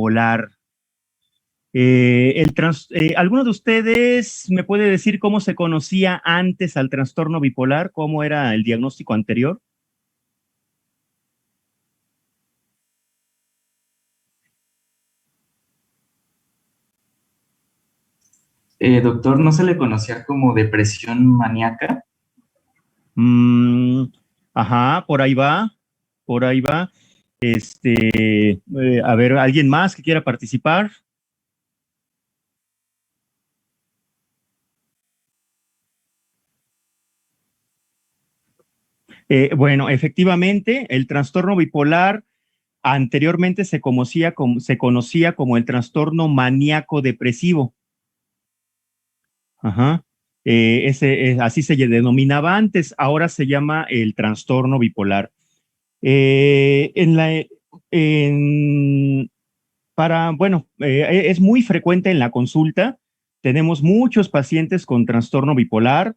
bipolar. ¿Alguno de ustedes me puede decir cómo se conocía antes al trastorno bipolar? ¿Cómo era el diagnóstico anterior? Doctor, ¿no se le conocía como depresión maníaca? Ajá, por ahí va, por ahí va. A ver, ¿alguien más que quiera participar? Bueno, efectivamente, el trastorno bipolar anteriormente se conocía como el trastorno maníaco depresivo. Ajá. Así se denominaba antes, ahora se llama el trastorno bipolar. Eh, en la, en, bueno, es muy frecuente en la consulta. Tenemos muchos pacientes con trastorno bipolar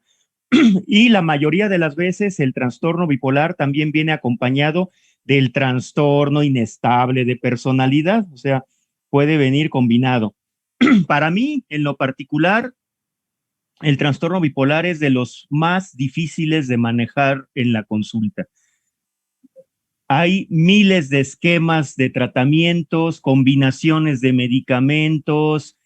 y la mayoría de las veces el trastorno bipolar también viene acompañado del trastorno inestable de personalidad, o sea, puede venir combinado. Para mí, en lo particular, el trastorno bipolar es de los más difíciles de manejar en la consulta. Hay miles de esquemas de tratamientos, combinaciones de medicamentos,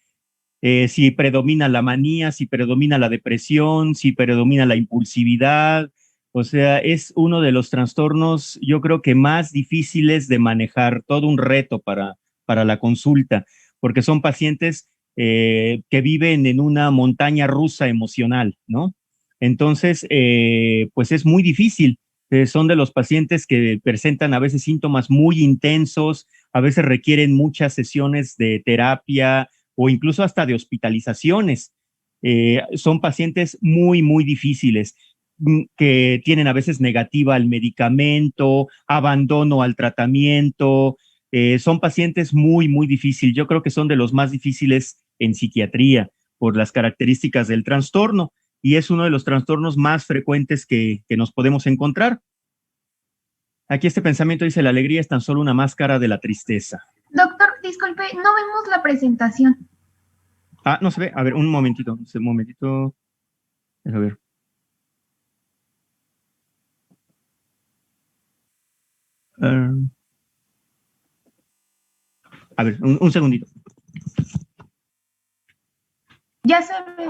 si predomina la manía, si predomina la depresión, si predomina la impulsividad. O sea, es uno de los trastornos, yo creo que más difíciles de manejar, todo un reto para la consulta, porque son pacientes que viven en una montaña rusa emocional, ¿no? Entonces, pues es muy difícil. Son de los pacientes que presentan a veces síntomas muy intensos, a veces requieren muchas sesiones de terapia, o incluso hasta de hospitalizaciones. Son pacientes muy, muy difíciles que tienen a veces negativa al medicamento, abandono al tratamiento. Son pacientes muy, muy difíciles. Yo creo que son de los más difíciles en psiquiatría por las características del trastorno y es uno de los trastornos más frecuentes que nos podemos encontrar. Aquí este pensamiento dice, la alegría es tan solo una máscara de la tristeza. Doctor, disculpe, no vemos la presentación. Ah, no se ve. A ver, un momentito. Un momentito. A ver. A ver, un segundito. Ya se ve.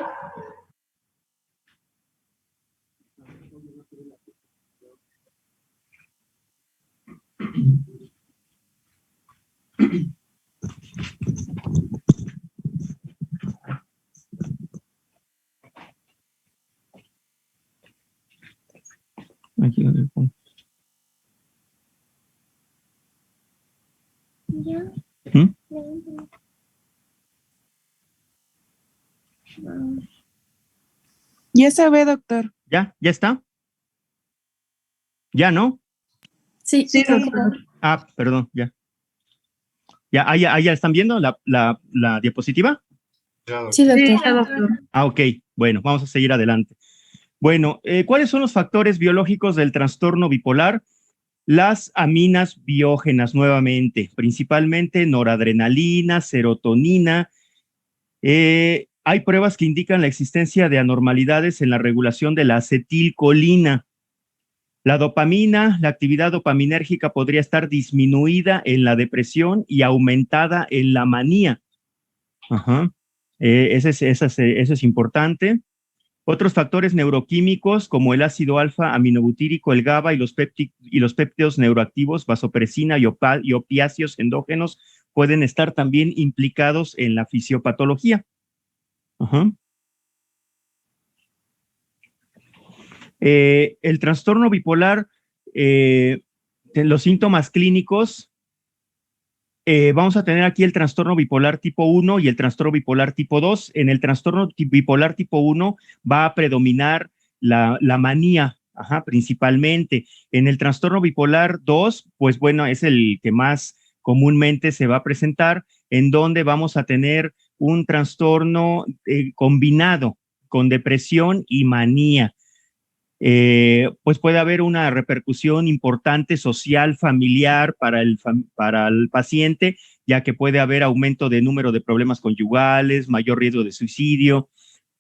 Aquí, a ver, Ya se ve, doctor. ¿Ya? ¿Ya está? ¿Ya no? Sí, doctor. Ah, perdón, ya. ¿Ya, ahí ya están viendo la diapositiva? Sí, doctor. Ah, ok. Bueno, vamos a seguir adelante. Bueno, ¿cuáles son los factores biológicos del trastorno bipolar? Las aminas biógenas, nuevamente, principalmente noradrenalina, serotonina. Hay pruebas que indican la existencia de anormalidades en la regulación de la acetilcolina. La dopamina, la actividad dopaminérgica podría estar disminuida en la depresión y aumentada en la manía. Ajá. Eso es importante. Otros factores neuroquímicos como el ácido alfa aminobutírico, el GABA y los péptidos neuroactivos, vasopresina y opiáceos endógenos pueden estar también implicados en la fisiopatología. Ajá. El trastorno bipolar, los síntomas clínicos, vamos a tener aquí el trastorno bipolar tipo 1 y el trastorno bipolar tipo 2. En el trastorno bipolar tipo 1 va a predominar la manía, principalmente. En el trastorno bipolar 2, pues bueno, es el que más comúnmente se va a presentar, en donde vamos a tener un trastorno combinado con depresión y manía. Pues puede haber una repercusión importante social, familiar para el paciente ya que puede haber aumento de número de problemas conyugales, mayor riesgo de suicidio.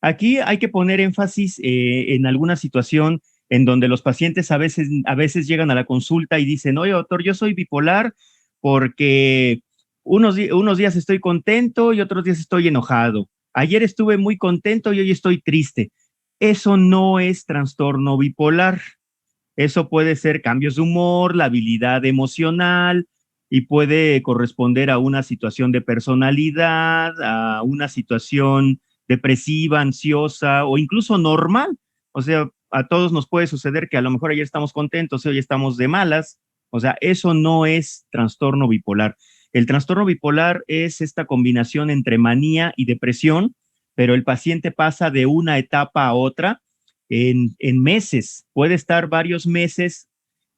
Aquí hay que poner énfasis en alguna situación en donde los pacientes a veces llegan a la consulta y dicen, oye, doctor, yo soy bipolar porque unos días estoy contento y otros días estoy enojado. Ayer estuve muy contento y hoy estoy triste. Eso no es trastorno bipolar. Eso puede ser cambios de humor, la habilidad emocional y puede corresponder a una situación de personalidad, a una situación depresiva, ansiosa o incluso normal. O sea, a todos nos puede suceder que a lo mejor ayer estamos contentos y hoy estamos de malas. O sea, eso no es trastorno bipolar. El trastorno bipolar es esta combinación entre manía y depresión, pero el paciente pasa de una etapa a otra en meses. Puede estar varios meses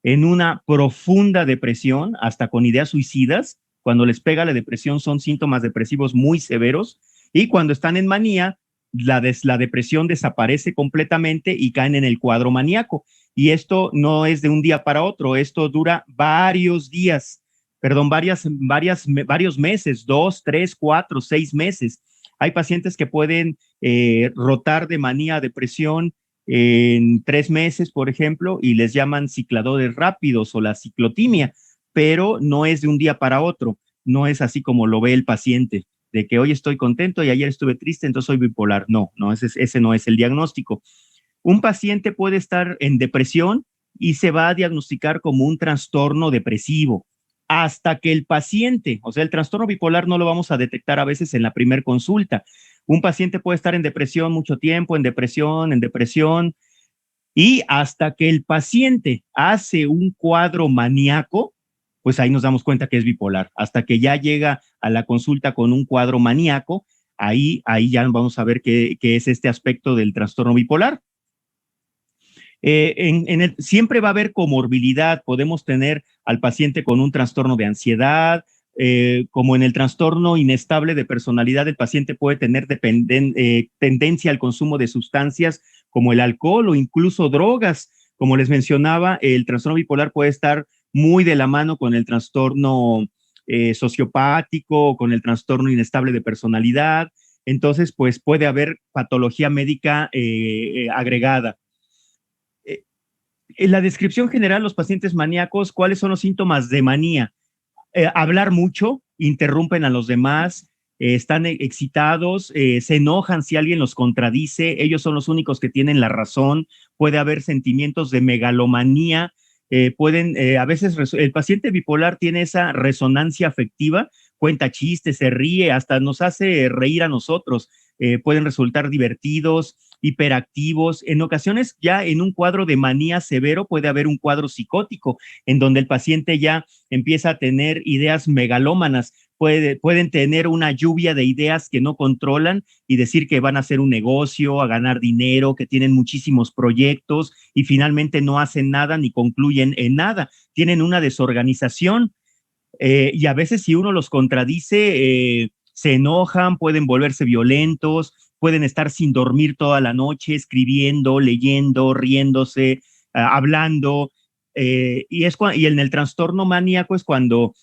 en una profunda depresión, hasta con ideas suicidas. Cuando les pega la depresión son síntomas depresivos muy severos, y cuando están en manía, la depresión desaparece completamente y caen en el cuadro maníaco. Y esto no es de un día para otro, esto dura varios días, perdón, varios meses, 2, 3, 4, 6 meses. Hay pacientes que pueden rotar de manía a depresión en 3 meses, por ejemplo, y les llaman cicladores rápidos o la ciclotimia, pero no es de un día para otro, no es así como lo ve el paciente, de que hoy estoy contento y ayer estuve triste, entonces soy bipolar. No, ese no es el diagnóstico. Un paciente puede estar en depresión y se va a diagnosticar como un trastorno depresivo hasta que el paciente, o sea, el trastorno bipolar no lo vamos a detectar a veces en la primer consulta. Un paciente puede estar en depresión mucho tiempo, en depresión, y hasta que el paciente hace un cuadro maníaco, pues ahí nos damos cuenta que es bipolar. Hasta que ya llega a la consulta con un cuadro maníaco, ahí ya vamos a ver qué es este aspecto del trastorno bipolar. Siempre va a haber comorbilidad. Podemos tener al paciente con un trastorno de ansiedad, como en el trastorno inestable de personalidad, el paciente puede tener tendencia al consumo de sustancias como el alcohol o incluso drogas. Como les mencionaba, el trastorno bipolar puede estar muy de la mano con el trastorno sociopático, con el trastorno inestable de personalidad. Entonces, pues puede haber patología médica agregada. En la descripción general, los pacientes maníacos, ¿cuáles son los síntomas de manía? Hablar mucho, interrumpen a los demás, están excitados, se enojan si alguien los contradice, ellos son los únicos que tienen la razón, puede haber sentimientos de megalomanía, a veces el paciente bipolar tiene esa resonancia afectiva, cuenta chistes, se ríe, hasta nos hace reír a nosotros, pueden resultar divertidos, hiperactivos. En ocasiones, ya en un cuadro de manía severo puede haber un cuadro psicótico en donde el paciente ya empieza a tener ideas megalómanas, pueden tener una lluvia de ideas que no controlan y decir que van a hacer un negocio, a ganar dinero, que tienen muchísimos proyectos y finalmente no hacen nada ni concluyen en nada. Tienen una desorganización y a veces si uno los contradice, se enojan, pueden volverse violentos, pueden estar sin dormir toda la noche, escribiendo, leyendo, riéndose, hablando, y en el trastorno maníaco es cuando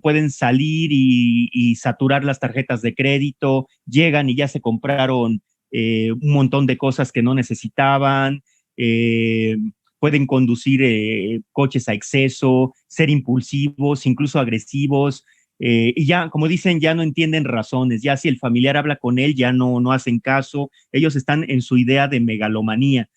pueden salir y saturar las tarjetas de crédito, llegan y ya se compraron un montón de cosas que no necesitaban, pueden conducir coches a exceso, ser impulsivos, incluso agresivos, y ya, como dicen, ya no entienden razones, ya si el familiar habla con él, ya no hacen caso, ellos están en su idea de megalomanía.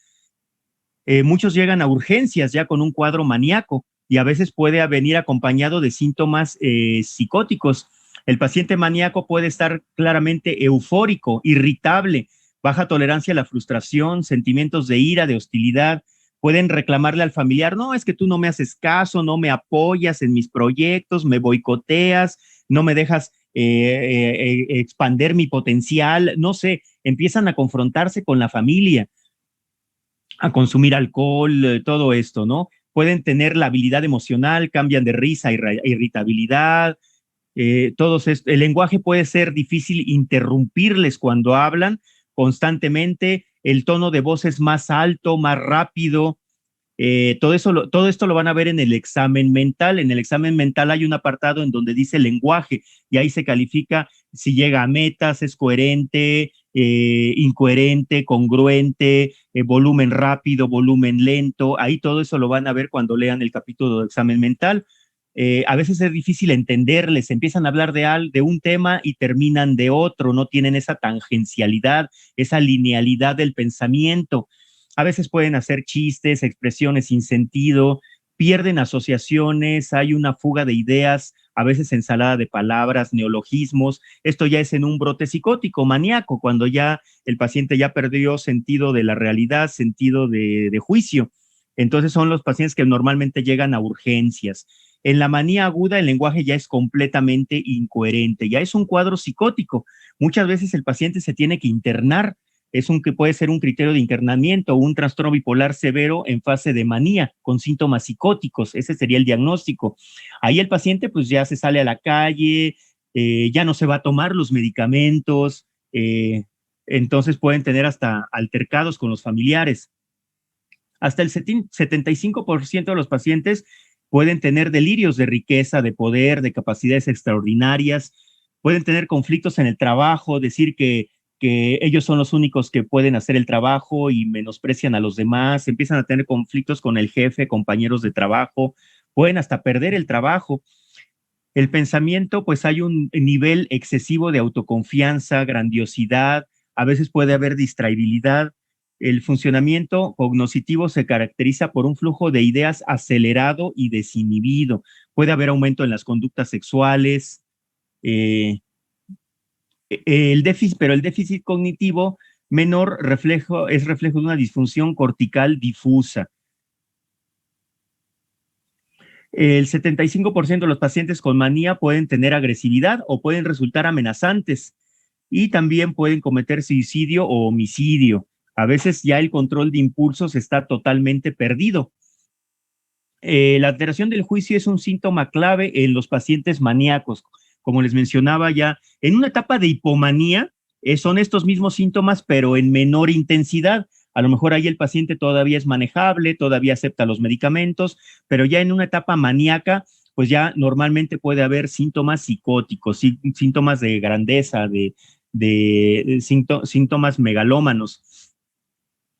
Muchos llegan a urgencias ya con un cuadro maníaco y a veces puede venir acompañado de síntomas psicóticos. El paciente maníaco puede estar claramente eufórico, irritable, baja tolerancia a la frustración, sentimientos de ira, de hostilidad. Pueden reclamarle al familiar, no, es que tú no me haces caso, no me apoyas en mis proyectos, me boicoteas, no me dejas expander mi potencial, no sé, empiezan a confrontarse con la familia, a consumir alcohol, todo esto, ¿no? Pueden tener la habilidad emocional, cambian de risa a irritabilidad, el lenguaje puede ser difícil interrumpirles cuando hablan constantemente, el tono de voz es más alto, más rápido, Todo esto lo van a ver en el examen mental. En el examen mental hay un apartado en donde dice lenguaje y ahí se califica si llega a metas, es coherente, incoherente, congruente, volumen rápido, volumen lento. Ahí todo eso lo van a ver cuando lean el capítulo de examen mental. A veces es difícil entenderles, empiezan a hablar de un tema y terminan de otro, no tienen esa tangencialidad, esa linealidad del pensamiento. A veces pueden hacer chistes, expresiones sin sentido, pierden asociaciones, hay una fuga de ideas, a veces ensalada de palabras, neologismos. Esto ya es en un brote psicótico, maníaco, cuando ya el paciente ya perdió sentido de la realidad, sentido de juicio. Entonces son los pacientes que normalmente llegan a urgencias. En la manía aguda el lenguaje ya es completamente incoherente, ya es un cuadro psicótico. Muchas veces el paciente se tiene que internar, que puede ser un criterio de internamiento o un trastorno bipolar severo en fase de manía con síntomas psicóticos. Ese sería el diagnóstico. Ahí el paciente pues ya se sale a la calle, ya no se va a tomar los medicamentos, entonces pueden tener hasta altercados con los familiares. Hasta el 75% de los pacientes pueden tener delirios de riqueza, de poder, de capacidades extraordinarias, pueden tener conflictos en el trabajo, decir que ellos son los únicos que pueden hacer el trabajo y menosprecian a los demás, empiezan a tener conflictos con el jefe, compañeros de trabajo, pueden hasta perder el trabajo. El pensamiento, pues hay un nivel excesivo de autoconfianza, grandiosidad, a veces puede haber distraibilidad. El funcionamiento cognoscitivo se caracteriza por un flujo de ideas acelerado y desinhibido. Puede haber aumento en las conductas sexuales, pero el déficit cognitivo menor es reflejo de una disfunción cortical difusa. El 75% de los pacientes con manía pueden tener agresividad o pueden resultar amenazantes y también pueden cometer suicidio o homicidio. A veces ya el control de impulsos está totalmente perdido. La alteración del juicio es un síntoma clave en los pacientes maníacos. Como les mencionaba ya, en una etapa de hipomanía son estos mismos síntomas, pero en menor intensidad. A lo mejor ahí el paciente todavía es manejable, todavía acepta los medicamentos, pero ya en una etapa maníaca, pues ya normalmente puede haber síntomas psicóticos, síntomas de grandeza, síntomas megalómanos.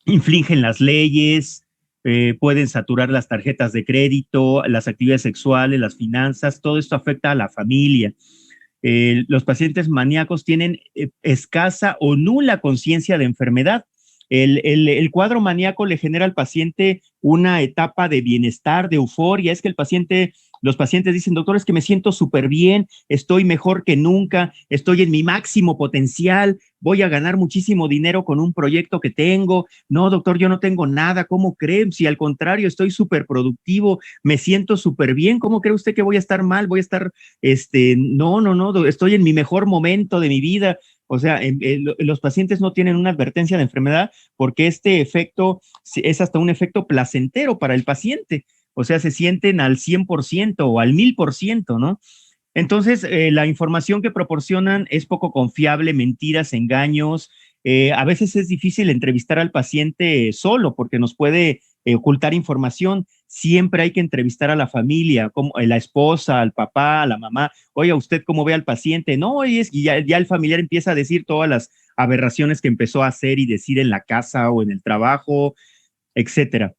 Infringen las leyes, pueden saturar las tarjetas de crédito, las actividades sexuales, las finanzas, todo esto afecta a la familia. Los pacientes maníacos tienen escasa o nula conciencia de enfermedad. El cuadro maníaco le genera al paciente una etapa de bienestar, de euforia. Es que los pacientes dicen, doctor, es que me siento súper bien, estoy mejor que nunca, estoy en mi máximo potencial, voy a ganar muchísimo dinero con un proyecto que tengo. No, doctor, yo no tengo nada, ¿cómo cree? Si al contrario, estoy súper productivo, me siento súper bien, ¿cómo cree usted que voy a estar mal? Voy a estar, no, estoy en mi mejor momento de mi vida. O sea, los pacientes no tienen una advertencia de enfermedad porque este efecto es hasta un efecto placentero para el paciente. O sea, se sienten al 100% o al 1000%, ¿no? Entonces, la información que proporcionan es poco confiable, mentiras, engaños. A veces es difícil entrevistar al paciente solo porque nos puede ocultar información. Siempre hay que entrevistar a la familia, como la esposa, al papá, a la mamá. Oiga, ¿usted cómo ve al paciente? No, y ya el familiar empieza a decir todas las aberraciones que empezó a hacer y decir en la casa o en el trabajo, etcétera.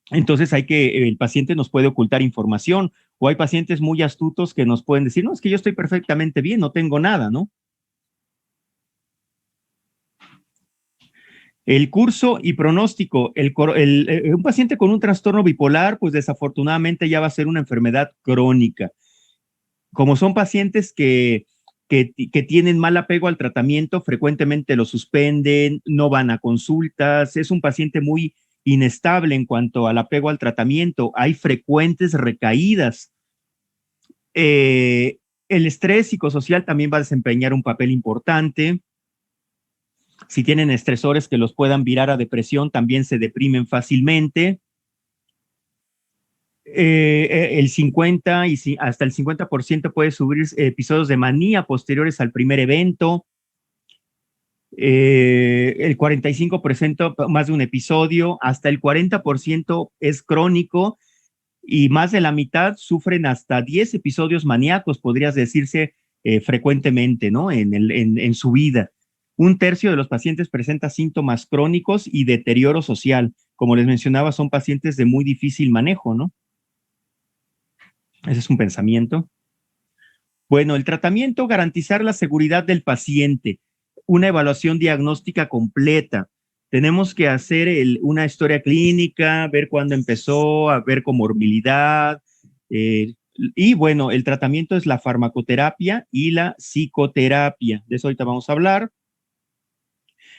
Entonces el paciente nos puede ocultar información, o hay pacientes muy astutos que nos pueden decir, no, es que yo estoy perfectamente bien, no tengo nada, ¿no? El curso y pronóstico, un paciente con un trastorno bipolar, pues desafortunadamente ya va a ser una enfermedad crónica. Como son pacientes que tienen mal apego al tratamiento, frecuentemente lo suspenden, no van a consultas, es un paciente muy inestable en cuanto al apego al tratamiento, hay frecuentes recaídas. El estrés psicosocial también va a desempeñar un papel importante. Si tienen estresores que los puedan virar a depresión, también se deprimen fácilmente. El 50 y hasta el 50% puede subir episodios de manía posteriores al primer evento. El 45% más de un episodio, hasta el 40% es crónico y más de la mitad sufren hasta 10 episodios maníacos, podrías decirse frecuentemente, ¿no? En su vida. Un tercio de los pacientes presenta síntomas crónicos y deterioro social. Como les mencionaba, son pacientes de muy difícil manejo, ¿no? Ese es un pensamiento. Bueno, el tratamiento, garantizar la seguridad del paciente, una evaluación diagnóstica completa. Tenemos que hacer una historia clínica, ver cuándo empezó, a ver comorbilidad. Y bueno, el tratamiento es la farmacoterapia y la psicoterapia. De eso ahorita vamos a hablar.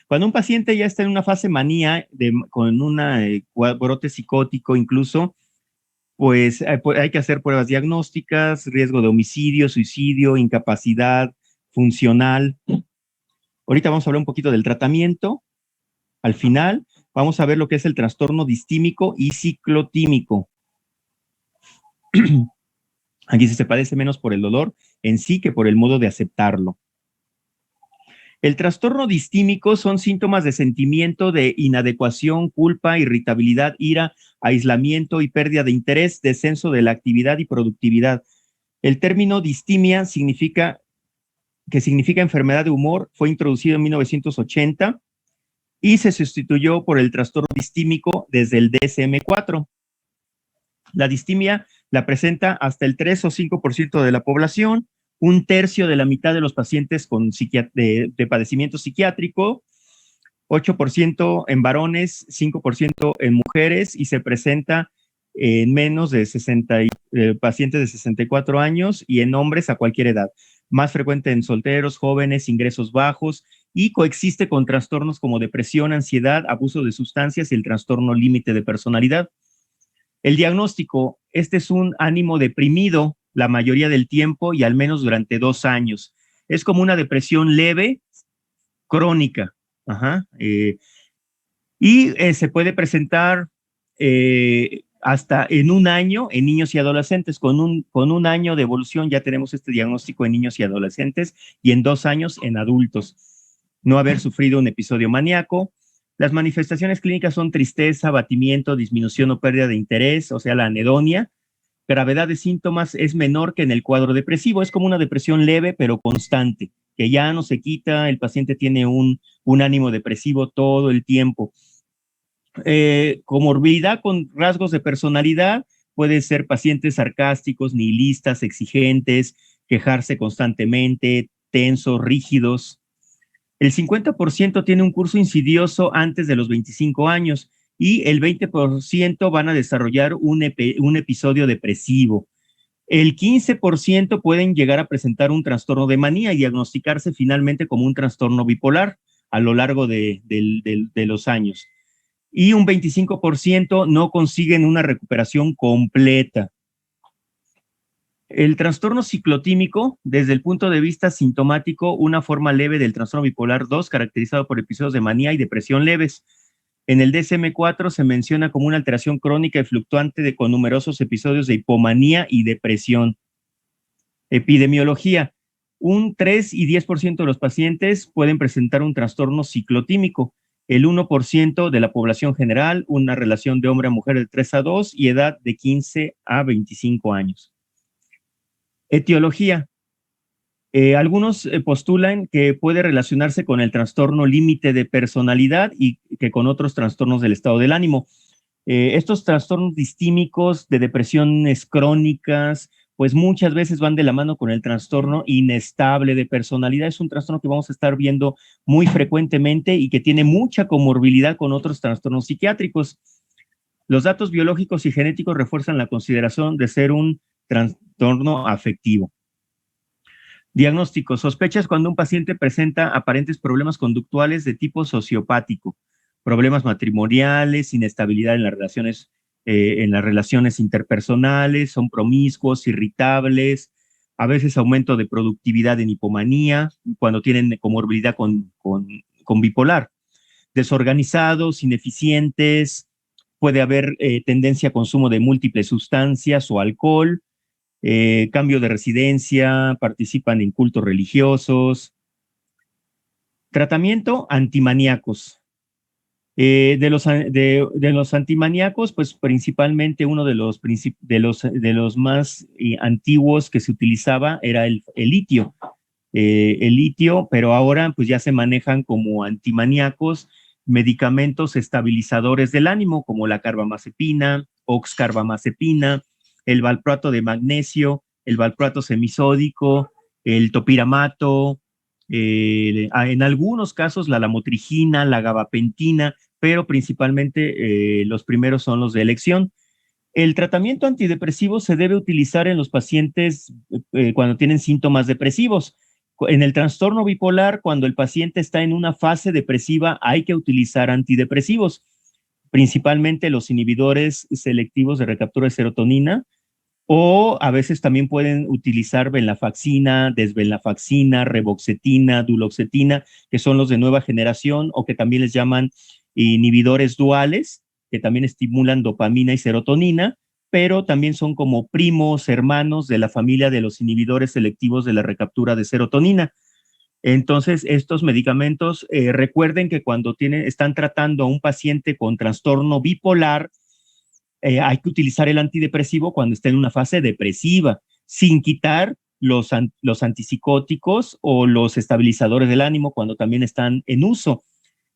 Cuando un paciente ya está en una fase manía, con un brote psicótico incluso, pues hay que hacer pruebas diagnósticas, riesgo de homicidio, suicidio, incapacidad funcional. Ahorita vamos a hablar un poquito del tratamiento. Al final, vamos a ver lo que es el trastorno distímico y ciclotímico. Aquí se padece menos por el dolor en sí que por el modo de aceptarlo. El trastorno distímico son síntomas de sentimiento de inadecuación, culpa, irritabilidad, ira, aislamiento y pérdida de interés, descenso de la actividad y productividad. El término distimia significa enfermedad de humor, fue introducido en 1980 y se sustituyó por el trastorno distímico desde el DSM-4. La distimia la presenta hasta el 3 o 5% de la población, un tercio de la mitad de los pacientes de padecimiento psiquiátrico, 8% en varones, 5% en mujeres y se presenta en menos de pacientes de 64 años y en hombres a cualquier edad. Más frecuente en solteros, jóvenes, ingresos bajos y coexiste con trastornos como depresión, ansiedad, abuso de sustancias y el trastorno límite de personalidad. El diagnóstico, este es un ánimo deprimido la mayoría del tiempo y al menos durante 2 años. Es como una depresión leve, crónica. Se puede presentar hasta en 1 año en niños y adolescentes. Con un año de evolución ya tenemos este diagnóstico en niños y adolescentes y en 2 años en adultos. No haber sufrido un episodio maníaco. Las manifestaciones clínicas son tristeza, abatimiento, disminución o pérdida de interés, o sea, la anedonia. Gravedad de síntomas es menor que en el cuadro depresivo. Es como una depresión leve pero constante, que ya no se quita. El paciente tiene un ánimo depresivo todo el tiempo. Comorbilidad con rasgos de personalidad puede ser pacientes sarcásticos, nihilistas, exigentes, quejarse constantemente, tensos, rígidos. El 50% tiene un curso insidioso antes de los 25 años y el 20% van a desarrollar un episodio depresivo. El 15% pueden llegar a presentar un trastorno de manía y diagnosticarse finalmente como un trastorno bipolar a lo largo de los años. Y un 25% no consiguen una recuperación completa. El trastorno ciclotímico, desde el punto de vista sintomático, una forma leve del trastorno bipolar 2, caracterizado por episodios de manía y depresión leves. En el DSM-4 se menciona como una alteración crónica y fluctuante con numerosos episodios de hipomanía y depresión. Epidemiología. Un 3 y 10% de los pacientes pueden presentar un trastorno ciclotímico. El 1% de la población general, una relación de hombre a mujer de 3 a 2 y edad de 15 a 25 años. Etiología. Algunos postulan que puede relacionarse con el trastorno límite de personalidad y que con otros trastornos del estado del ánimo. Estos trastornos distímicos de depresiones crónicas, pues muchas veces van de la mano con el trastorno inestable de personalidad. Es un trastorno que vamos a estar viendo muy frecuentemente y que tiene mucha comorbilidad con otros trastornos psiquiátricos. Los datos biológicos y genéticos refuerzan la consideración de ser un trastorno afectivo. Diagnóstico. Sospechas cuando un paciente presenta aparentes problemas conductuales de tipo sociopático, problemas matrimoniales, inestabilidad en las relaciones interpersonales, son promiscuos, irritables, a veces aumento de productividad en hipomanía, cuando tienen comorbilidad con bipolar, desorganizados, ineficientes, puede haber tendencia a consumo de múltiples sustancias o alcohol, cambio de residencia, participan en cultos religiosos. Tratamiento antimaníacos. De los antimaníacos, pues principalmente uno de los más antiguos que se utilizaba era el litio. El litio, pero ahora pues ya se manejan como antimaníacos medicamentos estabilizadores del ánimo, como la carbamazepina, oxcarbamazepina, el valproato de magnesio, el valproato semisódico, el topiramato, en algunos casos la lamotrigina, la gabapentina, pero principalmente los primeros son los de elección. El tratamiento antidepresivo se debe utilizar en los pacientes cuando tienen síntomas depresivos. En el trastorno bipolar, cuando el paciente está en una fase depresiva, hay que utilizar antidepresivos, principalmente los inhibidores selectivos de recaptura de serotonina, o a veces también pueden utilizar venlafaxina, desvenlafaxina, reboxetina, duloxetina, que son los de nueva generación o que también les llaman inhibidores duales, que también estimulan dopamina y serotonina, pero también son como primos, hermanos de la familia de los inhibidores selectivos de la recaptura de serotonina. Entonces, estos medicamentos, recuerden que cuando están tratando a un paciente con trastorno bipolar, hay que utilizar el antidepresivo cuando está en una fase depresiva, sin quitar los antipsicóticos o los estabilizadores del ánimo cuando también están en uso.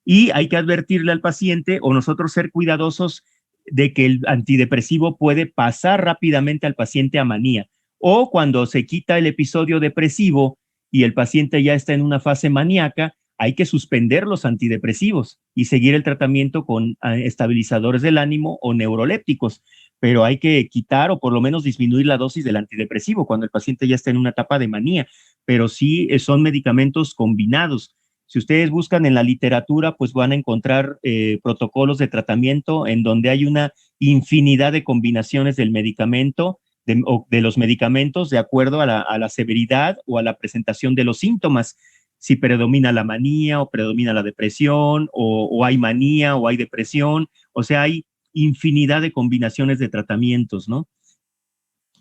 Y hay que advertirle al paciente o nosotros ser cuidadosos de que el antidepresivo puede pasar rápidamente al paciente a manía. O cuando se quita el episodio depresivo y el paciente ya está en una fase maníaca, hay que suspender los antidepresivos y seguir el tratamiento con estabilizadores del ánimo o neurolépticos, pero hay que quitar o por lo menos disminuir la dosis del antidepresivo cuando el paciente ya está en una etapa de manía, pero sí son medicamentos combinados. Si ustedes buscan en la literatura, pues van a encontrar protocolos de tratamiento en donde hay una infinidad de combinaciones del medicamento, de los medicamentos, de acuerdo a la severidad o a la presentación de los síntomas. Si predomina la manía o predomina la depresión, o hay manía o hay depresión, o sea, hay infinidad de combinaciones de tratamientos, ¿no?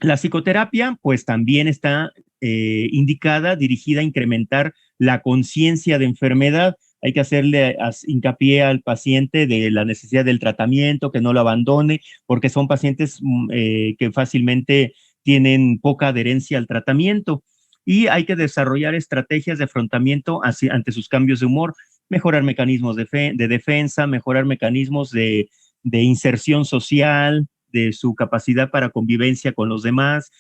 La psicoterapia, pues también está indicada, dirigida a incrementar la conciencia de enfermedad. Hay que hacerle hincapié al paciente de la necesidad del tratamiento, que no lo abandone, porque son pacientes que fácilmente tienen poca adherencia al tratamiento. Y hay que desarrollar estrategias de afrontamiento ante sus cambios de humor, mejorar mecanismos de defensa, mejorar mecanismos de inserción social, de su capacidad para convivencia con los demás,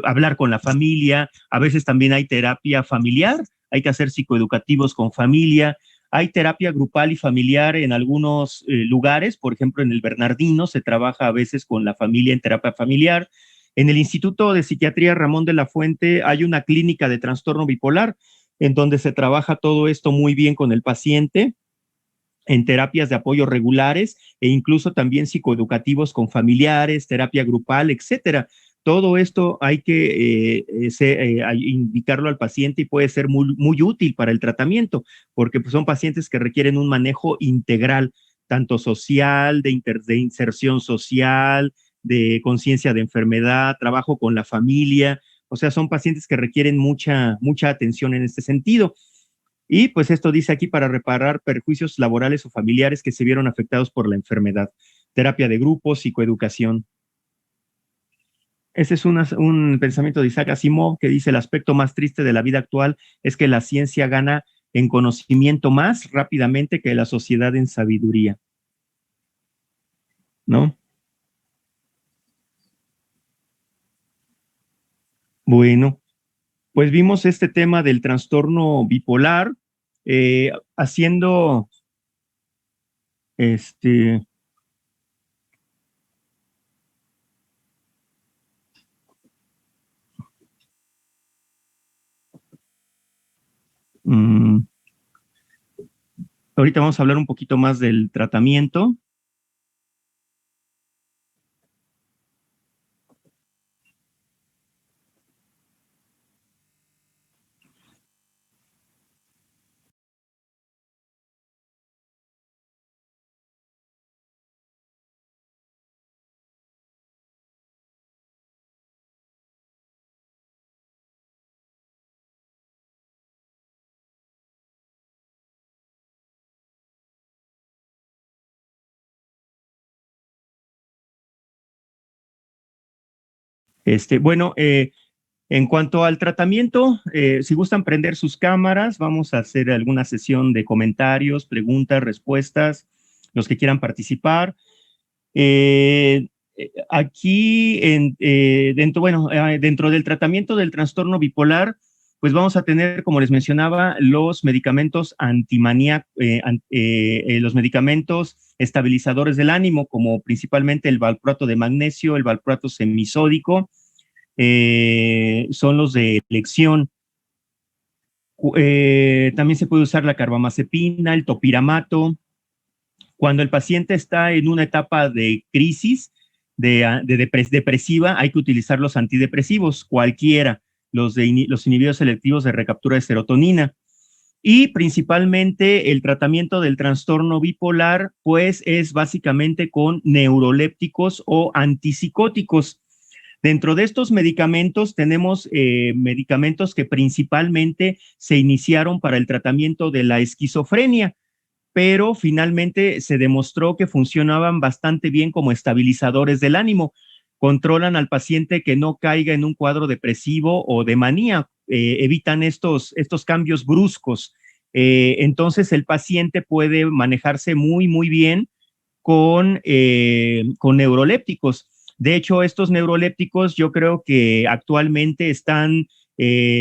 hablar con la familia. A veces también hay terapia familiar, hay que hacer psicoeducativos con familia. Hay terapia grupal y familiar en algunos lugares, por ejemplo, en el Bernardino se trabaja a veces con la familia en terapia familiar. En el Instituto de Psiquiatría Ramón de la Fuente hay una clínica de trastorno bipolar en donde se trabaja todo esto muy bien con el paciente en terapias de apoyo regulares e incluso también psicoeducativos con familiares, terapia grupal, etcétera. Todo esto hay que indicarlo al paciente y puede ser muy, muy útil para el tratamiento, porque pues, son pacientes que requieren un manejo integral, tanto social, de inserción social, de conciencia de enfermedad, trabajo con la familia. O sea, son pacientes que requieren mucha atención en este sentido. Y pues esto dice aquí para reparar perjuicios laborales o familiares que se vieron afectados por la enfermedad. Terapia de grupo, psicoeducación. Ese es un pensamiento de Isaac Asimov que dice el aspecto más triste de la vida actual es que la ciencia gana en conocimiento más rápidamente que la sociedad en sabiduría. ¿No? Bueno, pues vimos este tema del trastorno bipolar, haciendo este. Ahorita vamos a hablar un poquito más del tratamiento. Bueno, en cuanto al tratamiento, si gustan prender sus cámaras, vamos a hacer alguna sesión de comentarios, preguntas, respuestas, los que quieran participar. Aquí, dentro del tratamiento del trastorno bipolar, pues vamos a tener, como les mencionaba, los medicamentos los medicamentos estabilizadores del ánimo, como principalmente el valproato de magnesio, el valproato semisódico, son los de elección. También se puede usar la carbamazepina, el topiramato. Cuando el paciente está en una etapa de crisis depresiva, hay que utilizar los antidepresivos, cualquiera, los inhibidores selectivos de recaptura de serotonina. Y principalmente el tratamiento del trastorno bipolar, pues es básicamente con neurolépticos o antipsicóticos. Dentro de estos medicamentos tenemos medicamentos que principalmente se iniciaron para el tratamiento de la esquizofrenia, pero finalmente se demostró que funcionaban bastante bien como estabilizadores del ánimo. Controlan al paciente que no caiga en un cuadro depresivo o de manía, evitan estos cambios bruscos. Entonces el paciente puede manejarse muy, muy bien con neurolépticos. De hecho, estos neurolépticos yo creo que actualmente están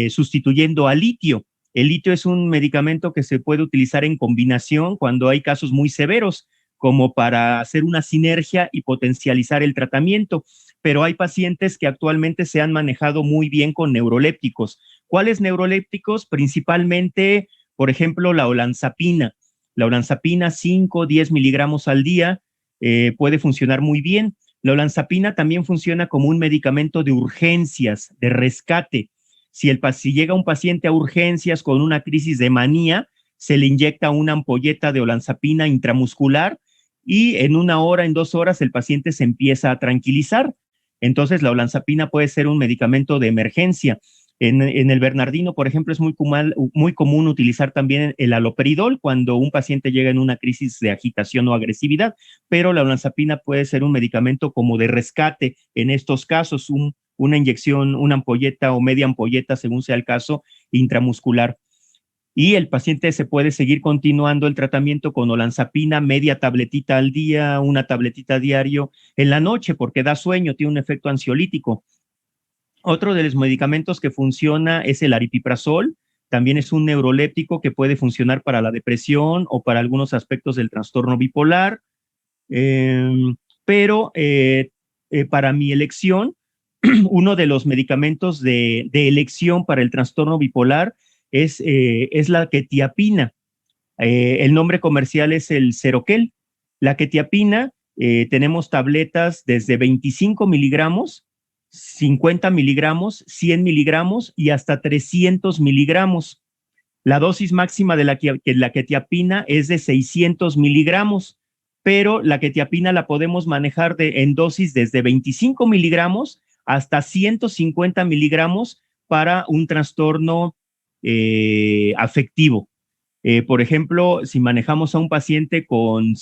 sustituyendo al litio. El litio es un medicamento que se puede utilizar en combinación cuando hay casos muy severos, como para hacer una sinergia y potencializar el tratamiento, pero hay pacientes que actualmente se han manejado muy bien con neurolépticos. ¿Cuáles neurolépticos? Principalmente, por ejemplo, la olanzapina. La olanzapina 5, 10 miligramos al día puede funcionar muy bien. La olanzapina también funciona como un medicamento de urgencias, de rescate. Si llega un paciente a urgencias con una crisis de manía, se le inyecta una ampolleta de olanzapina intramuscular y en 1 hora, en 2 horas, el paciente se empieza a tranquilizar. Entonces, la olanzapina puede ser un medicamento de emergencia. En el Bernardino, por ejemplo, es muy común utilizar también el haloperidol cuando un paciente llega en una crisis de agitación o agresividad, pero la olanzapina puede ser un medicamento como de rescate en estos casos, una inyección, una ampolleta o media ampolleta, según sea el caso, intramuscular. Y el paciente se puede seguir continuando el tratamiento con olanzapina, media tabletita al día, una tabletita diario en la noche, porque da sueño, tiene un efecto ansiolítico. Otro de los medicamentos que funciona es el aripiprazol, también es un neuroléptico que puede funcionar para la depresión o para algunos aspectos del trastorno bipolar, pero para mi elección, uno de los medicamentos de elección para el trastorno bipolar es la quetiapina. El nombre comercial es el Seroquel. La quetiapina, tenemos tabletas desde 25 miligramos, 50 miligramos, 100 miligramos y hasta 300 miligramos. La dosis máxima de la quetiapina es de 600 miligramos, pero la quetiapina la podemos manejar en dosis desde 25 miligramos hasta 150 miligramos para un trastorno afectivo. Por ejemplo, si manejamos a un paciente con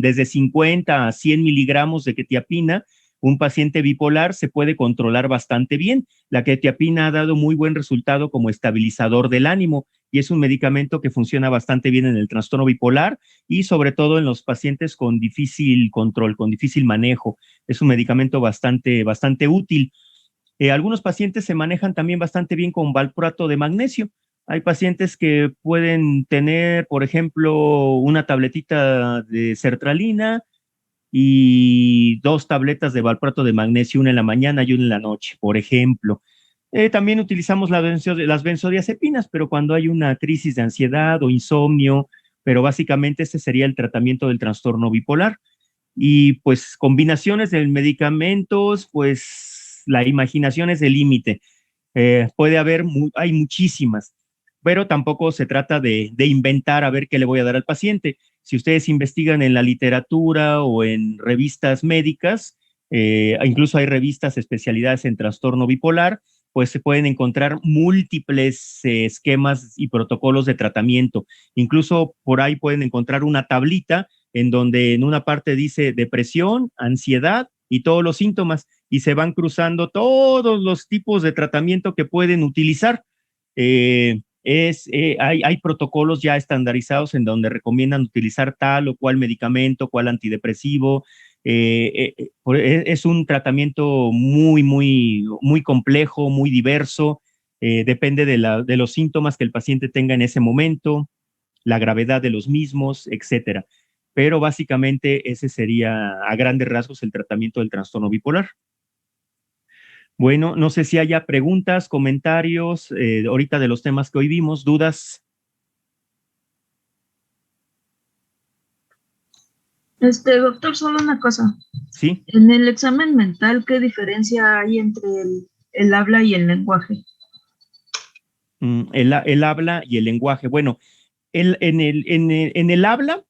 desde 50 a 100 miligramos de quetiapina, un paciente bipolar se puede controlar bastante bien. La quetiapina ha dado muy buen resultado como estabilizador del ánimo y es un medicamento que funciona bastante bien en el trastorno bipolar y sobre todo en los pacientes con difícil control, con difícil manejo. Es un medicamento bastante útil. Algunos pacientes se manejan también bastante bien con valproato de magnesio. Hay pacientes que pueden tener, por ejemplo, una tabletita de sertralina y 2 tabletas de valproato de magnesio, una en la mañana y una en la noche, por ejemplo. También utilizamos las benzodiazepinas, pero cuando hay una crisis de ansiedad o insomnio, pero básicamente este sería el tratamiento del trastorno bipolar. Y pues combinaciones de medicamentos, pues la imaginación es el límite. Hay muchísimas, pero tampoco se trata de inventar a ver qué le voy a dar al paciente. Si ustedes investigan en la literatura o en revistas médicas, incluso hay revistas especializadas en trastorno bipolar, pues se pueden encontrar múltiples esquemas y protocolos de tratamiento. Incluso por ahí pueden encontrar una tablita en donde en una parte dice depresión, ansiedad y todos los síntomas, y se van cruzando todos los tipos de tratamiento que pueden utilizar. Hay protocolos ya estandarizados en donde recomiendan utilizar tal o cual medicamento, cual antidepresivo. Es un tratamiento muy complejo, muy diverso. Depende de los síntomas que el paciente tenga en ese momento, la gravedad de los mismos, etcétera. Pero básicamente ese sería a grandes rasgos el tratamiento del trastorno bipolar. Bueno, no sé si haya preguntas, comentarios, ahorita de los temas que hoy vimos, dudas. Doctor, solo una cosa. Sí. En el examen mental, ¿qué diferencia hay entre el habla y el lenguaje? El habla y el lenguaje. Bueno, en el habla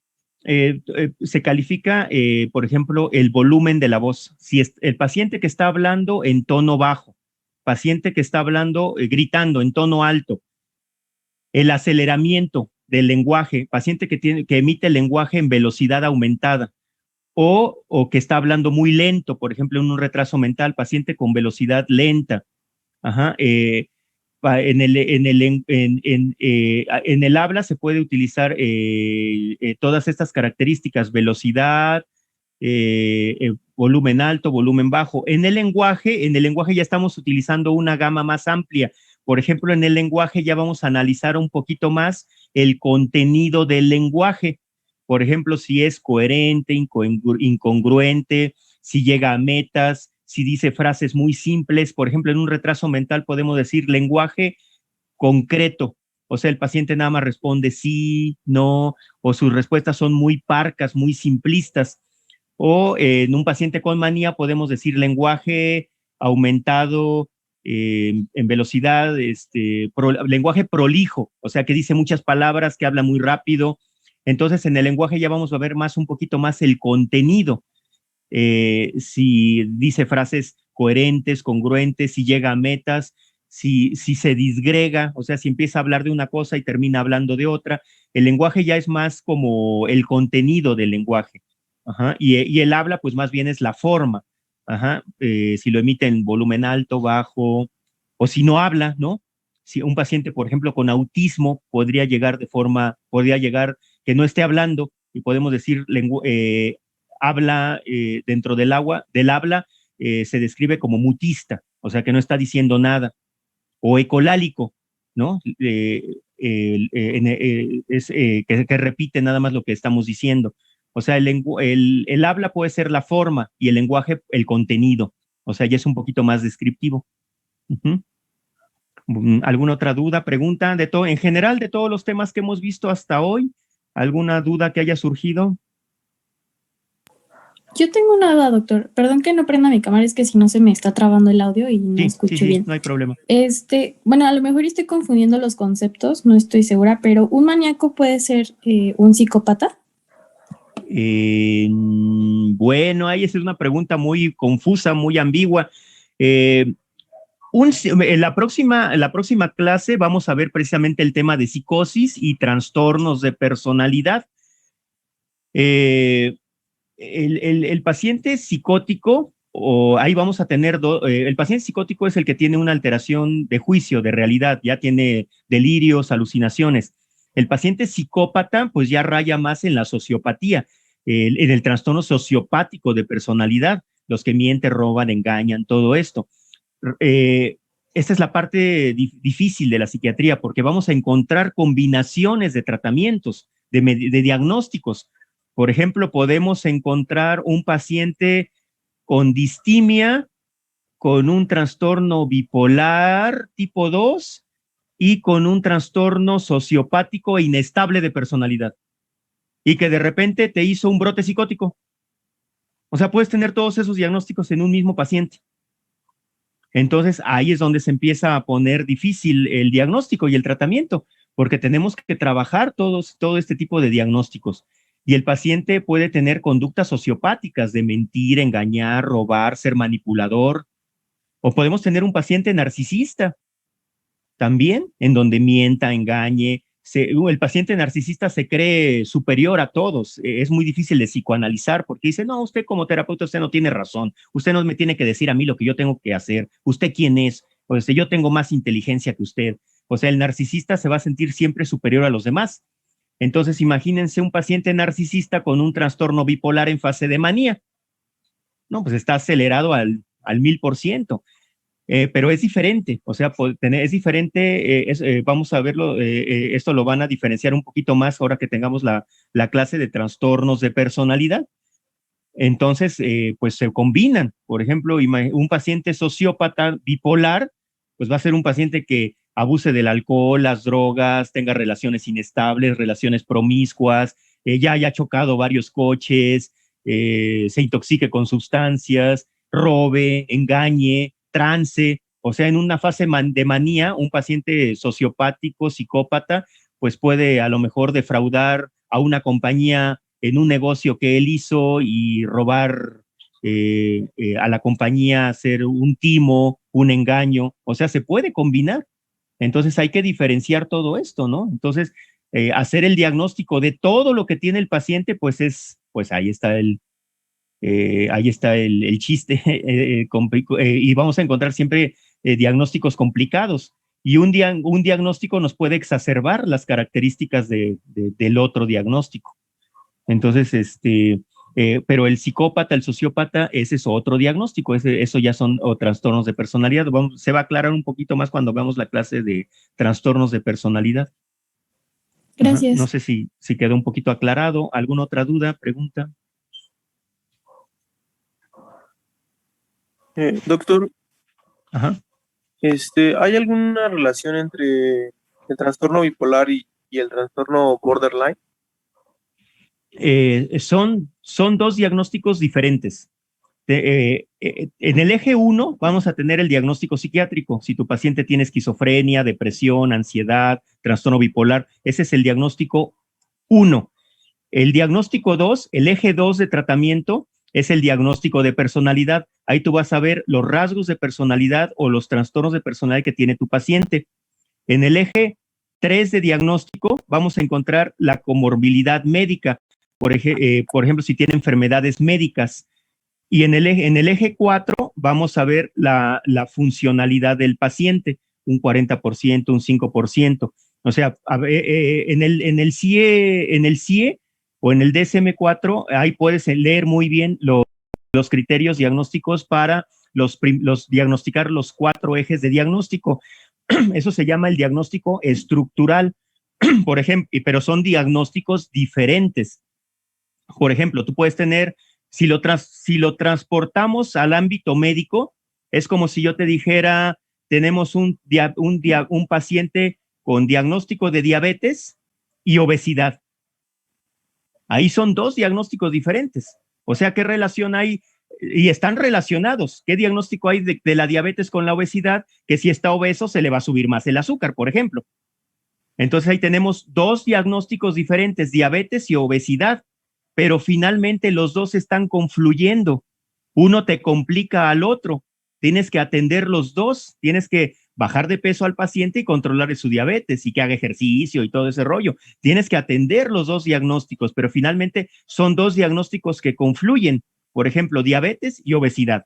se califica, por ejemplo, el volumen de la voz. Si es el paciente que está hablando en tono bajo, paciente que está hablando, gritando en tono alto, el aceleramiento del lenguaje, paciente que emite el lenguaje en velocidad aumentada, o que está hablando muy lento, por ejemplo, en un retraso mental, paciente con velocidad lenta. Ajá, en el habla se puede utilizar todas estas características, velocidad, volumen alto, volumen bajo. En el lenguaje ya estamos utilizando una gama más amplia. Por ejemplo, en el lenguaje ya vamos a analizar un poquito más el contenido del lenguaje. Por ejemplo, si es coherente, incongruente, si llega a metas, si dice frases muy simples. Por ejemplo, en un retraso mental podemos decir lenguaje concreto. O sea, el paciente nada más responde sí, no, o sus respuestas son muy parcas, muy simplistas. O en un paciente con manía podemos decir lenguaje aumentado en velocidad, lenguaje prolijo, o sea, que dice muchas palabras, que habla muy rápido. Entonces, en el lenguaje ya vamos a ver un poquito más el contenido. Si dice frases coherentes, congruentes, si llega a metas, si se disgrega, o sea, si empieza a hablar de una cosa y termina hablando de otra. El lenguaje ya es más como el contenido del lenguaje. Ajá, y el habla, pues más bien es la forma. Ajá, si lo emite en volumen alto, bajo, o si no habla, ¿no? Si un paciente, por ejemplo, con autismo podría llegar que no esté hablando, y podemos decir habla dentro del habla, se describe como mutista, o sea que no está diciendo nada, o ecolálico, ¿no? Que repite nada más lo que estamos diciendo. O sea, el habla puede ser la forma y el lenguaje el contenido. O sea, ya es un poquito más descriptivo. Uh-huh. ¿Alguna otra duda, pregunta? En general, de todos los temas que hemos visto hasta hoy, ¿alguna duda que haya surgido? Yo tengo una duda, doctor. Perdón que no prenda mi cámara, es que si no se me está trabando el audio y no escucho bien. No hay problema. Bueno, a lo mejor estoy confundiendo los conceptos, no estoy segura, pero ¿un maníaco puede ser un psicópata? Bueno, ahí es una pregunta muy confusa, muy ambigua. En la próxima clase vamos a ver precisamente el tema de psicosis y trastornos de personalidad. El paciente psicótico, ahí vamos a tener, el paciente psicótico es el que tiene una alteración de juicio, de realidad, ya tiene delirios, alucinaciones. El paciente psicópata, pues ya raya más en la sociopatía, en el trastorno sociopático de personalidad, los que mienten, roban, engañan, todo esto. Esta es la parte difícil de la psiquiatría, porque vamos a encontrar combinaciones de tratamientos, de diagnósticos. Por ejemplo, podemos encontrar un paciente con distimia, con un trastorno bipolar tipo 2 y con un trastorno sociopático e inestable de personalidad, y que de repente te hizo un brote psicótico. O sea, puedes tener todos esos diagnósticos en un mismo paciente. Entonces, ahí es donde se empieza a poner difícil el diagnóstico y el tratamiento, porque tenemos que trabajar todo este tipo de diagnósticos. Y el paciente puede tener conductas sociopáticas de mentir, engañar, robar, ser manipulador. O podemos tener un paciente narcisista también, en donde mienta, engañe, el paciente narcisista se cree superior a todos. Es muy difícil de psicoanalizar porque dice, no, usted como terapeuta, usted no tiene razón. Usted no me tiene que decir a mí lo que yo tengo que hacer. ¿Usted quién es? O sea, yo tengo más inteligencia que usted. O sea, el narcisista se va a sentir siempre superior a los demás. Entonces, imagínense un paciente narcisista con un trastorno bipolar en fase de manía. No, pues está acelerado al 1000%. Pero es diferente, o sea, es diferente, vamos a verlo, esto lo van a diferenciar un poquito más ahora que tengamos la clase de trastornos de personalidad. Entonces, pues se combinan. Por ejemplo, un paciente sociópata bipolar, pues va a ser un paciente que abuse del alcohol, las drogas, tenga relaciones inestables, relaciones promiscuas, ya haya chocado varios coches, se intoxique con sustancias, robe, engañe, trance, o sea, en una fase de manía, un paciente sociopático, psicópata, pues puede a lo mejor defraudar a una compañía en un negocio que él hizo y robar a la compañía, hacer un timo, un engaño, o sea, se puede combinar. Entonces hay que diferenciar todo esto, ¿no? Entonces, hacer el diagnóstico de todo lo que tiene el paciente, pues pues ahí está el chiste, y vamos a encontrar siempre diagnósticos complicados. Y un diagnóstico nos puede exacerbar las características del otro diagnóstico. Entonces, pero el psicópata, el sociópata, ese es otro diagnóstico, eso ya son trastornos de personalidad. Se va a aclarar un poquito más cuando veamos la clase de trastornos de personalidad. Gracias. No sé si quedó un poquito aclarado. ¿Alguna otra duda, pregunta? Doctor, Ajá. ¿hay alguna relación entre el trastorno bipolar y el trastorno borderline? Son dos diagnósticos diferentes. En el eje 1 vamos a tener el diagnóstico psiquiátrico. Si tu paciente tiene esquizofrenia, depresión, ansiedad, trastorno bipolar, ese es el diagnóstico 1. El diagnóstico 2, el eje 2 de tratamiento, es el diagnóstico de personalidad. Ahí tú vas a ver los rasgos de personalidad o los trastornos de personalidad que tiene tu paciente. En el eje 3 de diagnóstico vamos a encontrar la comorbilidad médica, por ejemplo, si tiene enfermedades médicas. Y en el eje 4 vamos a ver la funcionalidad del paciente, un 40%, un 5%. O sea, en el CIE o en el DSM-4, ahí puedes leer muy bien los criterios diagnósticos para los diagnosticar los 4 ejes de diagnóstico. Eso se llama el diagnóstico estructural, por ejemplo, pero son diagnósticos diferentes. Por ejemplo, tú puedes tener, si lo transportamos al ámbito médico, es como si yo te dijera, tenemos un paciente con diagnóstico de diabetes y obesidad. Ahí son 2 diagnósticos diferentes. O sea, ¿qué relación hay? Y están relacionados. ¿Qué diagnóstico hay de la diabetes con la obesidad? Que si está obeso se le va a subir más el azúcar, por ejemplo. Entonces ahí tenemos 2 diagnósticos diferentes, diabetes y obesidad, pero finalmente los 2 están confluyendo. Uno te complica al otro. Tienes que atender los 2. Tienes que bajar de peso al paciente y controlar su diabetes y que haga ejercicio y todo ese rollo. Tienes que atender los 2 diagnósticos, pero finalmente son 2 diagnósticos que confluyen. Por ejemplo, diabetes y obesidad.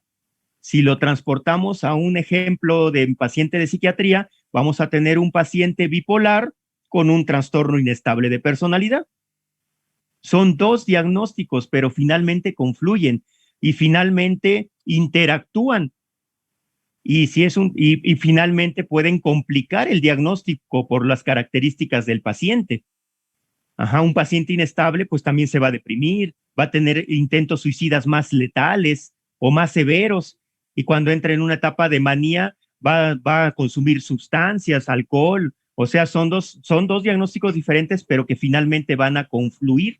Si lo transportamos a un ejemplo de paciente de psiquiatría, vamos a tener un paciente bipolar con un trastorno inestable de personalidad. Son 2 diagnósticos, pero finalmente confluyen y finalmente interactúan. Y finalmente pueden complicar el diagnóstico por las características del paciente. Un paciente inestable pues también se va a deprimir, va a tener intentos suicidas más letales o más severos, y cuando entra en una etapa de manía va a consumir sustancias, alcohol. O sea, son dos diagnósticos diferentes, pero que finalmente van a confluir.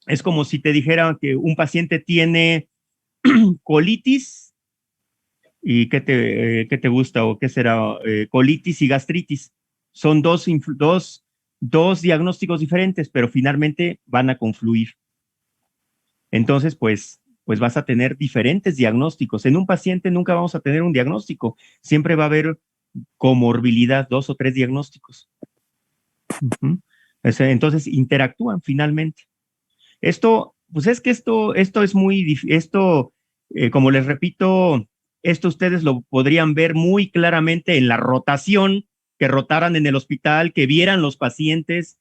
Es como si te dijera que un paciente tiene colitis, ¿y qué te gusta o qué será? Colitis y gastritis. Son dos diagnósticos diferentes, pero finalmente van a confluir. Entonces, pues vas a tener diferentes diagnósticos. En un paciente nunca vamos a tener un diagnóstico. Siempre va a haber comorbilidad, 2 o 3 diagnósticos. Entonces interactúan finalmente. Esto, pues es que esto es muy difícil, como les repito, esto ustedes lo podrían ver muy claramente en la rotación, que rotaran en el hospital, que vieran los pacientes,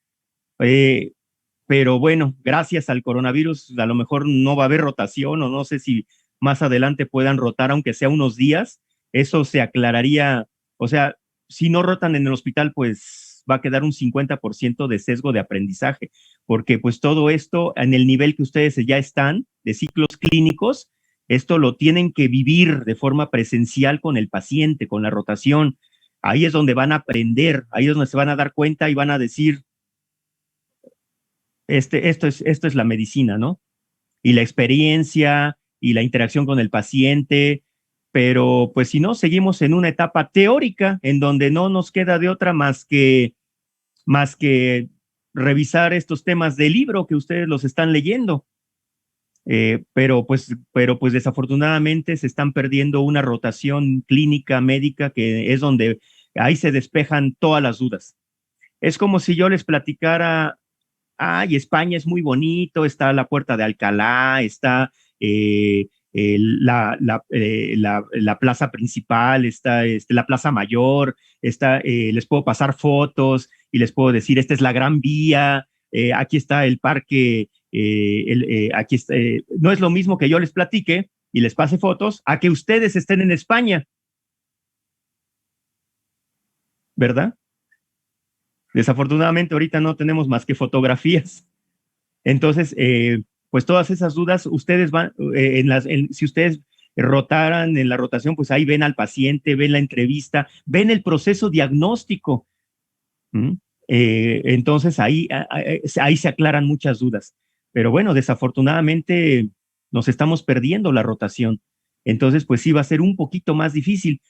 pero bueno, gracias al coronavirus a lo mejor no va a haber rotación o no sé si más adelante puedan rotar, aunque sea unos días, eso se aclararía, o sea, si no rotan en el hospital, pues va a quedar un 50% de sesgo de aprendizaje, porque pues todo esto en el nivel que ustedes ya están de ciclos clínicos, esto lo tienen que vivir de forma presencial con el paciente, con la rotación. Ahí es donde van a aprender, ahí es donde se van a dar cuenta y van a decir, esto es la medicina, ¿no? Y la experiencia y la interacción con el paciente, pero pues si no, seguimos en una etapa teórica en donde no nos queda de otra más que revisar estos temas del libro que ustedes los están leyendo. Pero pues desafortunadamente se están perdiendo una rotación clínica médica que es donde ahí se despejan todas las dudas. Es como si yo les platicara, ay, España es muy bonito, está la Puerta de Alcalá, está la plaza principal, está la Plaza Mayor, les puedo pasar fotos y les puedo decir, esta es la Gran Vía, aquí está el parque, aquí está, no es lo mismo que yo les platique y les pase fotos a que ustedes estén en España, ¿verdad? Desafortunadamente ahorita no tenemos más que fotografías. Entonces, pues todas esas dudas, ustedes van, si ustedes rotaran en la rotación, pues ahí ven al paciente, ven la entrevista, ven el proceso diagnóstico. Entonces ahí se aclaran muchas dudas. Pero bueno, desafortunadamente nos estamos perdiendo la rotación. Entonces, pues sí va a ser un poquito más difícil.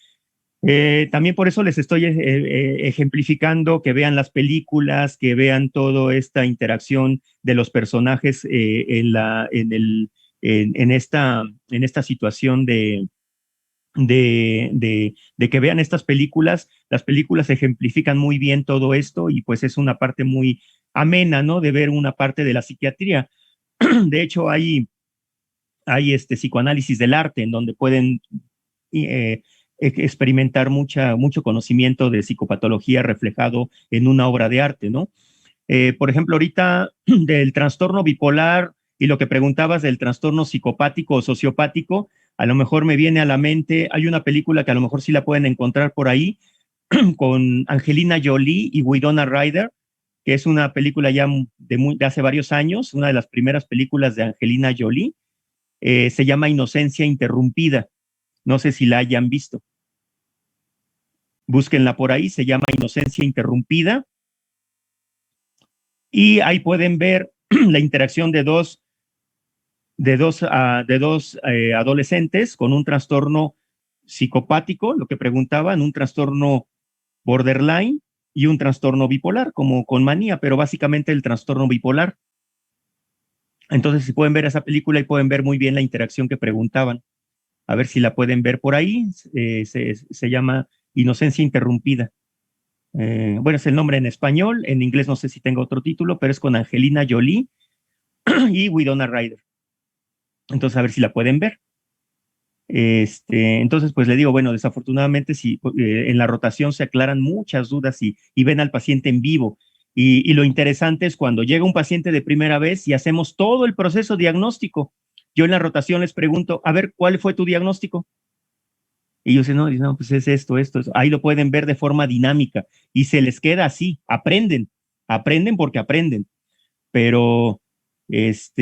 También por eso les estoy ejemplificando que vean las películas, que vean toda esta interacción de los personajes en esta situación de que vean estas películas. Las películas ejemplifican muy bien todo esto y pues es una parte muy amena, ¿no? De ver una parte de la psiquiatría. De hecho, hay psicoanálisis del arte en donde pueden experimentar mucho conocimiento de psicopatología reflejado en una obra de arte, ¿no? Por ejemplo, ahorita del trastorno bipolar y lo que preguntabas del trastorno psicopático o sociopático, a lo mejor me viene a la mente, hay una película que a lo mejor sí la pueden encontrar por ahí, con Angelina Jolie y Winona Ryder, que es una película ya de hace varios años, una de las primeras películas de Angelina Jolie, se llama Inocencia Interrumpida. No sé si la hayan visto. Búsquenla por ahí, se llama Inocencia Interrumpida. Y ahí pueden ver la interacción de dos adolescentes con un trastorno psicopático, lo que preguntaban, un trastorno borderline y un trastorno bipolar, como con manía, pero básicamente el trastorno bipolar. Entonces, si pueden ver esa película y pueden ver muy bien la interacción que preguntaban. A ver si la pueden ver por ahí. Se llama Inocencia Interrumpida. Bueno, es el nombre en español. En inglés no sé si tenga otro título, pero es con Angelina Jolie y Winona Ryder. Entonces, a ver si la pueden ver. Entonces, pues le digo, bueno, desafortunadamente si en la rotación se aclaran muchas dudas y ven al paciente en vivo. Y lo interesante es cuando llega un paciente de primera vez y hacemos todo el proceso diagnóstico. Yo en la rotación les pregunto, a ver, ¿cuál fue tu diagnóstico? Y ellos dicen, no, pues es esto. Ahí lo pueden ver de forma dinámica y se les queda así, aprenden porque aprenden. Pero, pues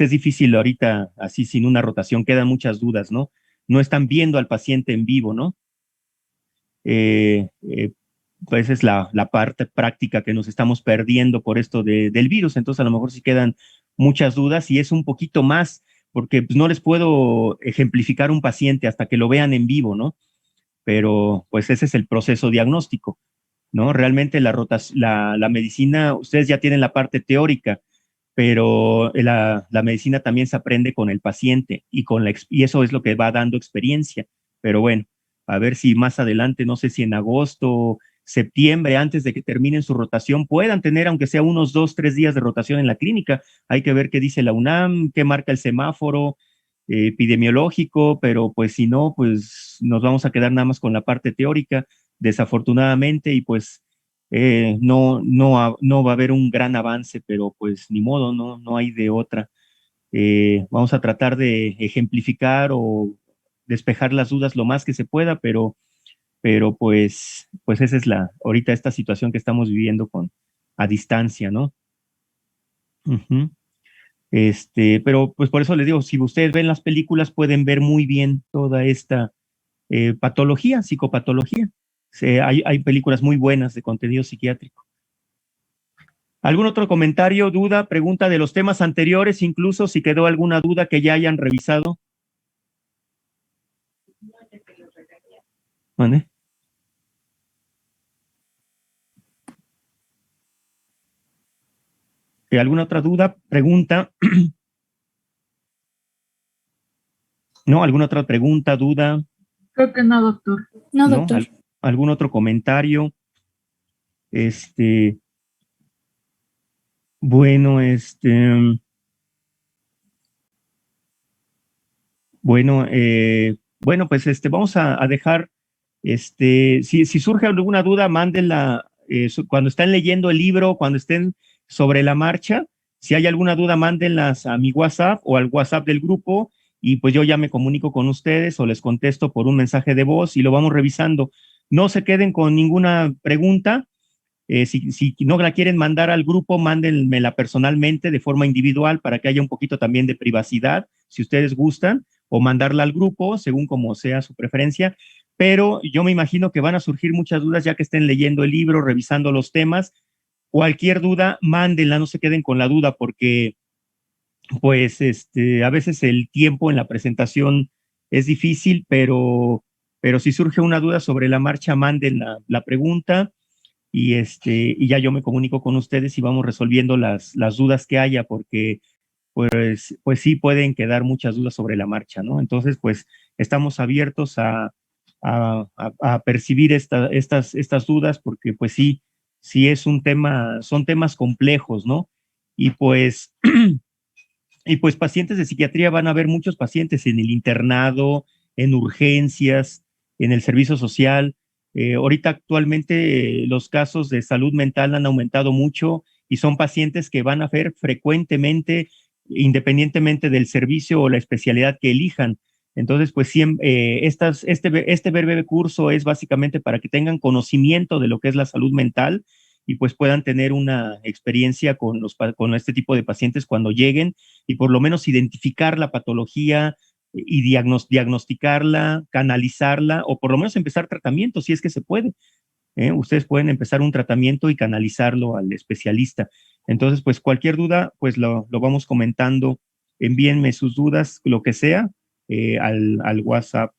es difícil ahorita, así sin una rotación, quedan muchas dudas, ¿no? No están viendo al paciente en vivo, ¿no? Pues es la parte práctica que nos estamos perdiendo por esto del virus, entonces a lo mejor sí quedan muchas dudas y es un poquito más, porque pues, no les puedo ejemplificar un paciente hasta que lo vean en vivo, ¿no? Pero pues ese es el proceso diagnóstico, ¿no? Realmente la medicina, ustedes ya tienen la parte teórica, pero la medicina también se aprende con el paciente y eso es lo que va dando experiencia. Pero bueno, a ver si más adelante, no sé si en agosto, septiembre, antes de que terminen su rotación, puedan tener, aunque sea unos 2, 3 días de rotación en la clínica. Hay que ver qué dice la UNAM, qué marca el semáforo epidemiológico, pero pues si no, pues nos vamos a quedar nada más con la parte teórica, desafortunadamente, y pues no va a haber un gran avance, pero pues ni modo, no hay de otra. Vamos a tratar de ejemplificar o despejar las dudas lo más que se pueda, pero pues esa es ahorita esta situación que estamos viviendo a distancia, ¿no? Uh-huh. Pero pues por eso les digo, si ustedes ven las películas pueden ver muy bien toda esta patología, psicopatología. Hay películas muy buenas de contenido psiquiátrico. ¿Algún otro comentario, duda, pregunta de los temas anteriores, incluso si quedó alguna duda que ya hayan revisado? ¿Vale? ¿Alguna otra duda, pregunta? ¿No? ¿Alguna otra pregunta, duda? Creo que no, doctor. No, doctor. ¿Algún otro comentario? Bueno, bueno, pues vamos a dejar, si surge alguna duda, mándenla cuando estén leyendo el libro, cuando estén sobre la marcha. Si hay alguna duda, mándenlas a mi WhatsApp o al WhatsApp del grupo y pues yo ya me comunico con ustedes o les contesto por un mensaje de voz y lo vamos revisando. No se queden con ninguna pregunta. Si no la quieren mandar al grupo, mándenmela personalmente de forma individual para que haya un poquito también de privacidad, si ustedes gustan, o mandarla al grupo, según como sea su preferencia. Pero yo me imagino que van a surgir muchas dudas ya que estén leyendo el libro, revisando los temas. Cualquier duda, mándenla, no se queden con la duda, porque pues a veces el tiempo en la presentación es difícil, pero si surge una duda sobre la marcha, manden la pregunta y ya yo me comunico con ustedes y vamos resolviendo las dudas que haya, porque pues sí pueden quedar muchas dudas sobre la marcha, ¿no? Entonces, pues estamos abiertos a percibir estas dudas, porque pues sí es un tema, son temas complejos, ¿no? Y pues pacientes de psiquiatría van a haber muchos pacientes en el internado, en urgencias, en el servicio social. Ahorita actualmente los casos de salud mental han aumentado mucho y son pacientes que van a ver frecuentemente, independientemente del servicio o la especialidad que elijan. Entonces, pues este breve curso es básicamente para que tengan conocimiento de lo que es la salud mental y pues puedan tener una experiencia con este tipo de pacientes cuando lleguen y por lo menos identificar la patología y diagnosticarla, canalizarla o por lo menos empezar tratamiento si es que se puede. Ustedes pueden empezar un tratamiento y canalizarlo al especialista. Entonces, pues cualquier duda, pues lo vamos comentando. Envíenme sus dudas, lo que sea, al WhatsApp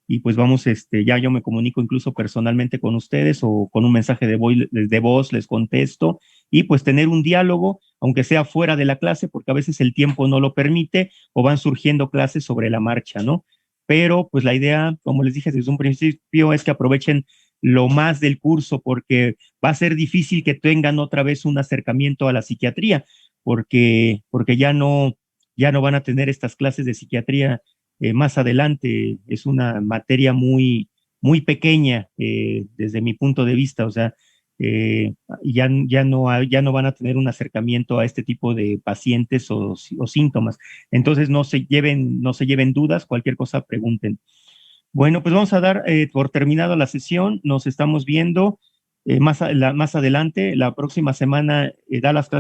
y pues vamos, ya yo me comunico incluso personalmente con ustedes o con un mensaje de voz les contesto y pues tener un diálogo, aunque sea fuera de la clase, porque a veces el tiempo no lo permite o van surgiendo clases sobre la marcha, ¿no? Pero pues la idea, como les dije desde un principio, es que aprovechen lo más del curso porque va a ser difícil que tengan otra vez un acercamiento a la psiquiatría, porque ya no van a tener estas clases de psiquiatría más adelante. Es una materia muy, muy pequeña desde mi punto de vista, o sea, ya no van a tener un acercamiento a este tipo de pacientes o síntomas. Entonces no se lleven dudas, cualquier cosa pregunten. Bueno, pues vamos a dar por terminado la sesión, nos estamos viendo más adelante, la próxima semana da las clases